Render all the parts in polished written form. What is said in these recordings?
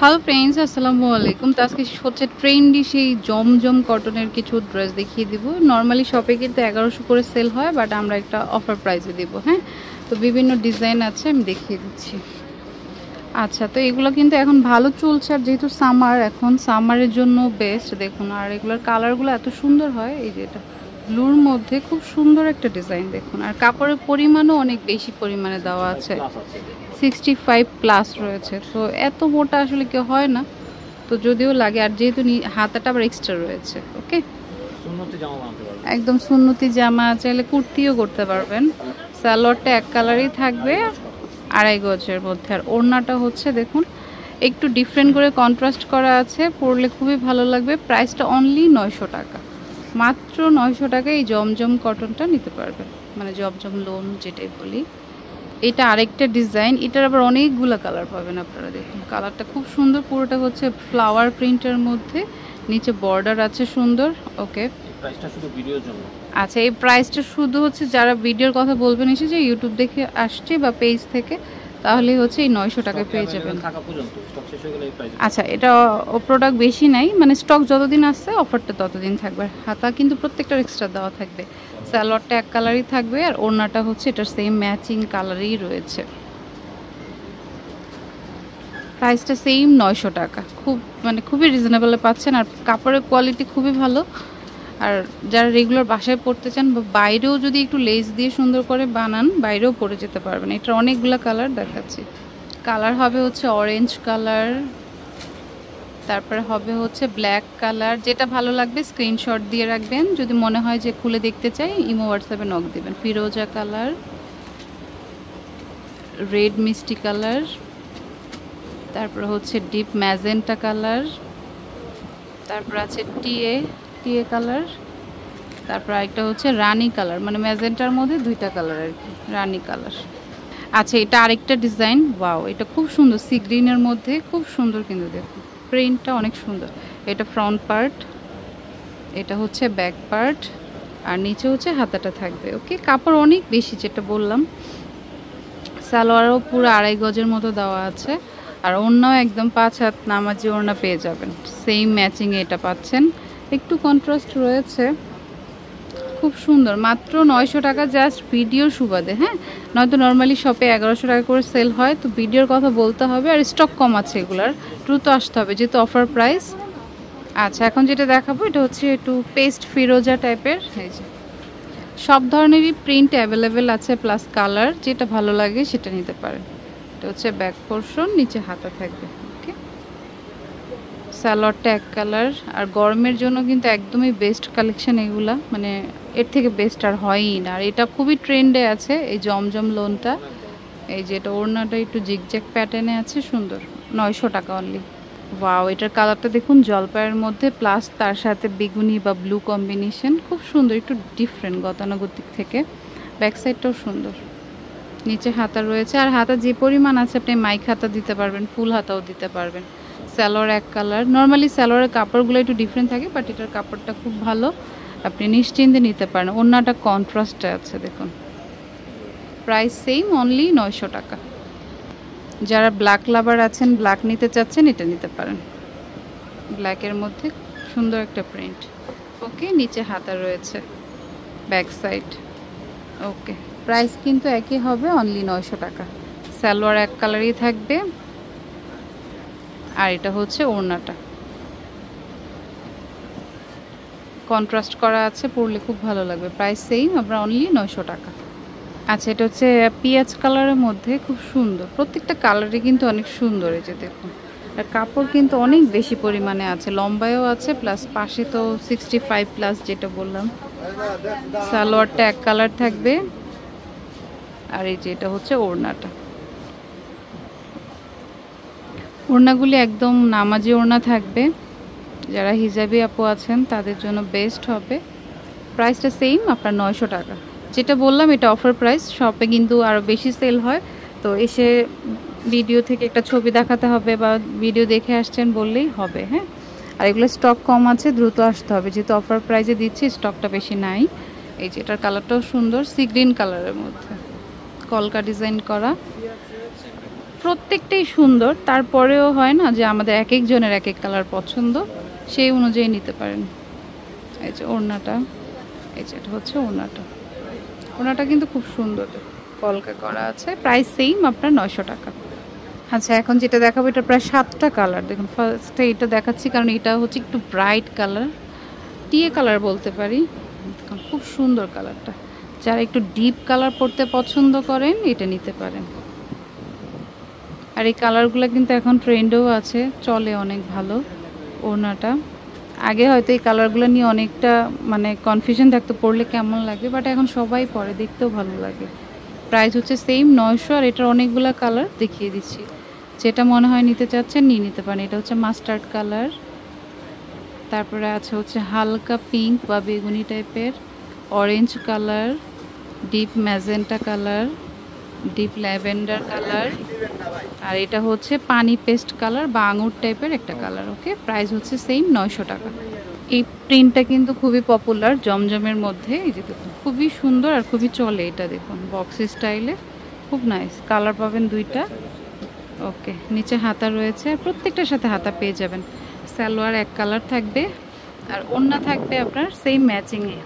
Hello friends, আসসালামু আলাইকুম। তো আজকে হচ্ছে ট্রেন্ডি সেই জমজম কটনের কিছু ড্রেস দেখিয়ে দিব। নর্মালি শপে কিন্তু 1100 করে সেল হয়, বাট আমরা একটা অফার প্রাইসে দিব। হ্যাঁ, তো বিভিন্ন ডিজাইন আছে, আমি দেখিয়ে দিচ্ছি। আচ্ছা, তো এগুলো কিন্তু এখন ভালো চলছে, আর যেহেতু সামার, এখন সামারের জন্য বেস্ট। দেখুন, আর এগুলোর কালারগুলো এত সুন্দর হয়। এই যে এটা ব্লুর মধ্যে খুব সুন্দর একটা ডিজাইন দেখুন, আর কাপড়ের পরিমাণও অনেক বেশি পরিমাণে দেওয়া আছে। 65+ রয়েছে, তো এত মোটা আসলে কেউ হয় না, তো যদিও লাগে। আর যেহেতু হাতাটা আবার এক্সট্রা রয়েছে, ওকে, একদম সুন্নতি জামা, চাইলে কুর্তিও করতে পারবেন। সালোয়ারটা এক কালারই থাকবে, 2.5 গজের মধ্যে। আর ওড়নাটা হচ্ছে দেখুন একটু ডিফারেন্ট করে কন্ট্রাস্ট করা আছে, পরলে খুবই ভালো লাগবে। প্রাইসটা অনলি 900 টাকা, মাত্র 900 টাকায় এই জমজম কটনটা নিতে পারবেন, মানে জমজম লোন যেটাই বলি। এটা আরেকটা ডিজাইন, এটার আবার অনেকগুলো কালার পাবেন আপনারা। দেখুন কালারটা খুব সুন্দর, পুরোটা হচ্ছে ফ্লাওয়ার প্রিন্টের মধ্যে, নিচে বর্ডার আছে সুন্দর। ওকে, প্রাইসটা শুধু ভিডিওর জন্য। আচ্ছা, এই প্রাইসটা শুধু হচ্ছে যারা ভিডিওর কথা বলবেন এসে, যে ইউটিউব দেখে আসছে বা পেজ থেকে, তাহলে হচ্ছে এই 900 টাকায় পেয়ে যাবেন। আচ্ছা, এটা প্রোডাক্ট বেশি নাই, মানে স্টক যতদিন আসছে অফারটা ততদিন থাকবে। হাতা কিন্তু প্রত্যেকটার এক্সট্রা দেওয়া থাকবে। সালোয়ারটা এক কালারই থাকবে, আর ওড়নাটা হচ্ছে এটার সেম ম্যাচিং কালারই রয়েছে। প্রাইসটা সেম 900 টাকা, খুবই রিজনেবলে পাচ্ছেন। আর কাপড়ের কোয়ালিটি খুবই ভালো। আর যারা রেগুলার বাসায় পরতে চান, বা বাইরেও যদি একটু লেস দিয়ে সুন্দর করে বানান, বাইরেও পরে যেতে পারবেন। এটার অনেকগুলো কালার দেখাচ্ছি। কালার হবে হচ্ছে অরেঞ্জ কালার, তারপরে হবে হচ্ছে ব্ল্যাক কালার। যেটা ভালো লাগবে স্ক্রিনশট দিয়ে রাখবেন, যদি মনে হয় যে খুলে দেখতে চাই ইমো হোয়াটসঅ্যাপে নক দেবেন। ফিরোজা কালার, রেড মিষ্টি কালার, তারপরে হচ্ছে ডিপ ম্যাজেন্টা কালার, তারপর আছে টিএ কালার, তারপর আরেকটা হচ্ছে রানি কালার, মানে ম্যাজেন্টার মধ্যে দুইটা কালার আর কি, রানি কালার। আচ্ছা, এটা আরেকটা ডিজাইন, ওয়াও, এটা খুব সুন্দর, সি গ্রিনের মধ্যে খুব সুন্দর, কিন্তু দেখুন প্রিন্টটা অনেক সুন্দর। এটা ফ্রন্ট পার্ট, এটা হচ্ছে ব্যাক পার্ট, আর নিচে হচ্ছে হাতাটা থাকবে। ওকে, কাপড় অনেক বেশি, যেটা বললাম। সালোয়ারও পুরো 2.5 গজের মতো দেওয়া আছে, আর ওড়নাও একদম 5 হাত নামাজি ওড়না পেয়ে যাবেন। সেম ম্যাচিংয়ে এটা পাচ্ছেন, একটু কন্ট্রাস্ট রয়েছে, খুব সুন্দর। মাত্র 900 টাকা, জাস্ট ভিডিওর সুবাদে। হ্যাঁ, নয়তো নর্মালি শপে 1100 টাকা করে সেল হয়, তো ভিডিওর কথা বলতে হবে। আর স্টক কম আছে, এগুলার দ্রুত আসতে হবে, যেহেতু অফার প্রাইস। আচ্ছা, এখন যেটা দেখাবো এটা হচ্ছে একটু পেস্ট ফিরোজা টাইপের। এই যে সব ধরনেরই প্রিন্ট অ্যাভেলেবেল আছে, প্লাস কালার, যেটা ভালো লাগে সেটা নিতে পারেন। এটা হচ্ছে ব্যাক পোর্শন, নিচে হাতা থাকবে। ওকে, সালোয়ারটা এক কালার। আর গরমের জন্য কিন্তু একদমই বেস্ট কালেকশন এগুলা, মানে এর থেকে বেস্ট আর হয়ই না। আর এটা খুবই ট্রেন্ডে আছে, এই জমজম লোনটা। এই যে এটা ওড়নাটা একটু জিগজ্যাগ প্যাটার্নে আছে, সুন্দর। 900 টাকা অনলি। ওয়াও, এটার কালারটা দেখুন, জলপাইয়ের মধ্যে, প্লাস তার সাথে বেগুনি বা ব্লু কম্বিনেশন, খুব সুন্দর, একটু ডিফারেন্ট গতানুগতিক থেকে। ব্যাক সাইডটাও সুন্দর, নিচে হাতা রয়েছে। আর হাতা যে পরিমাণ আছে, আপনি মাইক হাতা দিতে পারবেন, ফুল হাতাও দিতে পারবেন। সালোয়ার এক কালার। নর্মালি সালোয়ারের কাপড়গুলো একটু ডিফারেন্ট থাকে, বাট এটার কাপড়টা খুব ভালো, আপনি নিশ্চিন্তে নিতে পারেন। ওড়নাটা কন্ট্রাস্টে আছে দেখুন। প্রাইস সেম, অনলি 900 টাকা। যারা ব্ল্যাক লাভার আছেন, ব্ল্যাক নিতে চাচ্ছেন, এটা নিতে পারেন। ব্ল্যাকের মধ্যে সুন্দর একটা প্রিন্ট। ওকে, নিচে হাতা রয়েছে, ব্যাক সাইড। ওকে, প্রাইস কিন্তু একই হবে, অনলি 900 টাকা। সালোয়ার এক কালারই থাকবে, আর এটা হচ্ছে ওড়নাটা কন্ট্রাস্ট করা আছে, পরলে খুব ভালো লাগবে। প্রাইস সেম, আমরা অনলি 900 টাকা। আচ্ছা, এটা হচ্ছে পিঁয়াজ কালারের মধ্যে, খুব সুন্দর। প্রত্যেকটা কালারই কিন্তু অনেক সুন্দর। এই যে দেখুন, আর কাপড় কিন্তু অনেক বেশি পরিমাণে আছে, লম্বায়ও আছে, প্লাস পাশে তো 65+, যেটা বললাম। সালোয়ারটা এক কালার থাকবে, আর এই যে এটা হচ্ছে ওড়নাটা। ওড়নাগুলি একদম নামাজি ওড়না থাকবে, যারা হিজাবি আপু আছেন তাদের জন্য বেস্ট হবে। প্রাইসটা সেম, আপনার 900 টাকা। যেটা বললাম এটা অফার প্রাইস, শপে কিন্তু আরও বেশি সেল হয়, তো এসে ভিডিও থেকে একটা ছবি দেখাতে হবে, বা ভিডিও দেখে আসছেন বললেই হবে। হ্যাঁ, আর এগুলো স্টক কম আছে, দ্রুত আসতে হবে, যেহেতু অফার প্রাইসে দিচ্ছি, স্টকটা বেশি নাই। এই যে এটার কালারটাও সুন্দর, সি গ্রিন কালারের মধ্যে কলকা ডিজাইন করা। প্রত্যেকটাই সুন্দর, তারপরেও হয় না যে আমাদের এক একজনের এক এক কালার পছন্দ, সেই অনুযায়ী নিতে পারেন। এই যে ওড়নাটা, এই যে এটা হচ্ছে ওড়নাটা। ওড়নাটা কিন্তু খুব সুন্দর, কলকা করা আছে। প্রাইস সেম আপনার 900 টাকা। আচ্ছা, এখন যেটা দেখাবো এটা প্রায় 7টা কালার। দেখুন ফার্স্টে এটা দেখাচ্ছি কারণ এটা হচ্ছে একটু ব্রাইট কালার, টিয়ে কালার বলতে পারি। খুব সুন্দর কালারটা, যারা একটু ডিপ কালার পরতে পছন্দ করেন এটা নিতে পারেন। আর এই কালারগুলো কিন্তু এখন ট্রেন্ডেও আছে, চলে অনেক ভালো। ওড়নাটা আগে হয়তো এই কালারগুলো নিয়ে অনেকটা মানে কনফিউশন থাকতো পরলে কেমন লাগে, বাট এখন সবাই পরে, দেখতেও ভালো লাগে। প্রাইস হচ্ছে সেম 900। আর এটার অনেকগুলো কালার দেখিয়ে দিচ্ছি, যেটা মনে হয় নিতে চাচ্ছেন নিয়ে নিতে পারেন। এটা হচ্ছে মাস্টার্ড কালার, তারপরে আছে হচ্ছে হালকা পিঙ্ক বা বেগুনি টাইপের, orange colour, deep magenta colour, deep lavender colour, আর এটা হচ্ছে পানি পেস্ট কালার বা আঙুর টাইপের একটা কালার। ওকে, প্রাইস হচ্ছে সেম 900 টাকা। এই প্রিন্টটা কিন্তু খুবই পপুলার জমজমের মধ্যে। এই যে দেখুন খুবই সুন্দর আর খুবই চলে। এটা দেখুন বক্স স্টাইলে, খুব নাইস। কালার পাবেন দুইটা। ওকে, নিচে হাতা রয়েছে, প্রত্যেকটার সাথে হাতা পেয়ে যাবেন। সালোয়ার এক কালার থাকবে আর ওড়না থাকবে আপনার সেম ম্যাচিংয়ে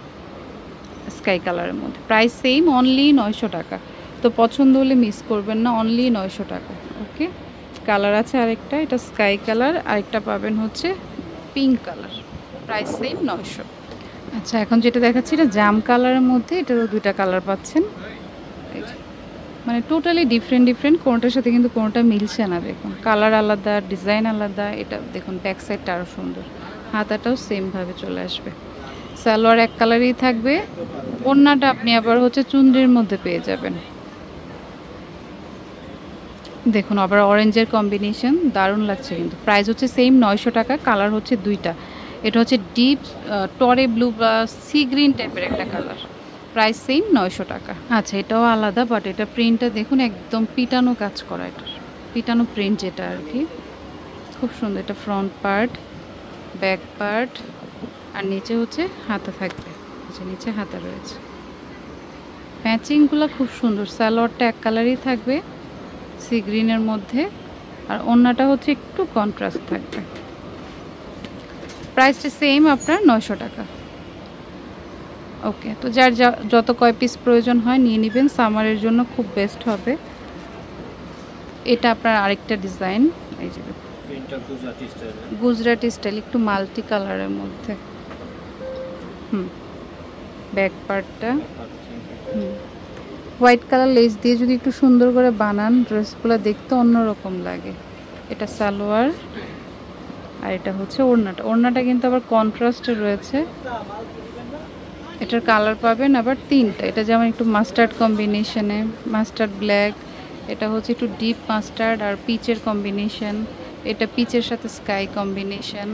স্কাই কালারের মধ্যে। প্রাইস সেম, অনলি 900 টাকা। তো পছন্দ হলে মিস করবেন না, অনলি 900 টাকা। ওকে, কালার আছে আরেকটা, এটা স্কাই কালার, আরেকটা পাবেন হচ্ছে পিঙ্ক কালার। Price same 900। আচ্ছা, এখন যেটা দেখাচ্ছি এটা জাম কালারের মধ্যে, এটারও দুইটা কালার পাচ্ছেন। এই যে মানে টোটালি ডিফারেন্ট ডিফারেন্ট, কোনোটার সাথে কিন্তু কোনোটা মিলছে না। দেখুন কালার আলাদা, ডিজাইন আলাদা। এটা দেখুন ব্যাক সাইডটা আরও সুন্দর, হাতাটাও সেমভাবে চলে আসবে। সালোয়ার এক কালারই থাকবে, ওড়নাটা আপনি আবার হচ্ছে চুনরির মধ্যে পেয়ে যাবেন। দেখুন আবার অরেঞ্জের কম্বিনেশন, দারুণ লাগছে কিন্তু। প্রাইস হচ্ছে সেম 900 টাকা। কালার হচ্ছে দুইটা, এটা হচ্ছে ডিপ টরে ব্লু বা সি গ্রিন টাইপের একটা কালার। প্রাইস সেম 900 টাকা। আচ্ছা, এটাও আলাদা, বাট এটা প্রিন্টটা দেখুন একদম পিটানো কাজ করা, এটার পিটানো প্রিন্ট যেটা আর কি, খুব সুন্দর। এটা ফ্রন্ট পার্ট, ব্যাক পার্ট, আর নিচে হচ্ছে হাতা থাকবে। আচ্ছা, নিচে হাতা রয়েছে। ম্যাচিংগুলো খুব সুন্দর। সালোয়ারটা এক কালারই থাকবে সি গ্রিনের মধ্যে, আর ওড়নাটা হচ্ছে একটু কন্ট্রাস্ট থাকবে। প্রাইসটা সেম আপনার 900 টাকা। ওকে, তো যার যত কয় পিস প্রয়োজন হয় নিয়ে নেবেন, সামারের জন্য খুব বেস্ট হবে। এটা আপনার আরেকটা ডিজাইন, এই যে গুজরাটি স্টাইল, একটু মাল্টি কালারের মধ্যে। ব্যাক পার্টটা হোয়াইট কালার লেস দিয়ে যদি একটু সুন্দর করে বানান, ড্রেসগুলো দেখতে অন্যরকম লাগে। এটা সালোয়ার, আর এটা হচ্ছে ওড়নাটা। ওড়নাটা কিন্তু আবার কন্ট্রাস্টে রয়েছে। এটার কালার পাবেন আবার তিনটা। এটা যেমন একটু মাস্টার্ড কম্বিনেশনে, মাস্টার্ড ব্ল্যাক, এটা হচ্ছে একটু ডিপ মাস্টার্ড আর পিচের কম্বিনেশন, এটা পিচের সাথে স্কাই কম্বিনেশন।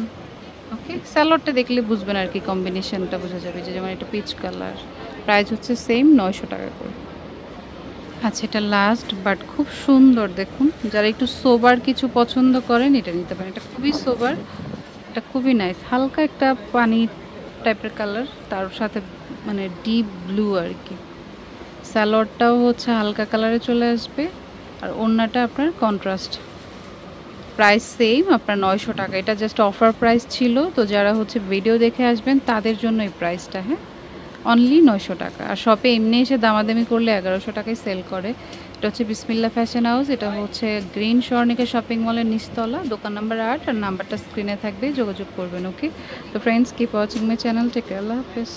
ওকে, সালোয়ারটা দেখলে বুঝবেন আর কি, কম্বিনেশনটা বোঝা যাবে যে যেমন এটা পিচ কালার। প্রাইস হচ্ছে সেম 900 টাকা করে। আচ্ছা, এটা লাস্ট বাট খুব সুন্দর। দেখুন যারা একটু সোবার কিছু পছন্দ করেন এটা নিতে পারেন। এটা খুবই সোবার, এটা খুবই নাইস। হালকা একটা পানি টাইপের কালার, তার সাথে মানে ডিপ ব্লু আর কি। সালোয়ারটাও হচ্ছে হালকা কালারে চলে আসবে, আর ওড়নাটা আপনার কন্ট্রাস্ট। প্রাইস সেম আপনার 900 টাকা। এটা জাস্ট অফার প্রাইস ছিল, তো যারা হচ্ছে ভিডিও দেখে আসবেন তাদের জন্য এই প্রাইসটা। হ্যাঁ, অনলি 900 টাকা। আর শপে এমনি এসে দামাদামি করলে 1100 টাকায় সেল করে। এটা হচ্ছে বিসমিল্লা ফ্যাশন হাউস, এটা হচ্ছে গ্রিন স্বর্ণিকা শপিং মলের নিচতলা, দোকান নাম্বার 8, আর নাম্বারটা স্ক্রিনে থাকবে, যোগাযোগ করবেন। ওকে, তো friends, keep watching my channel. Take care, আল্লাহ হাফেজ।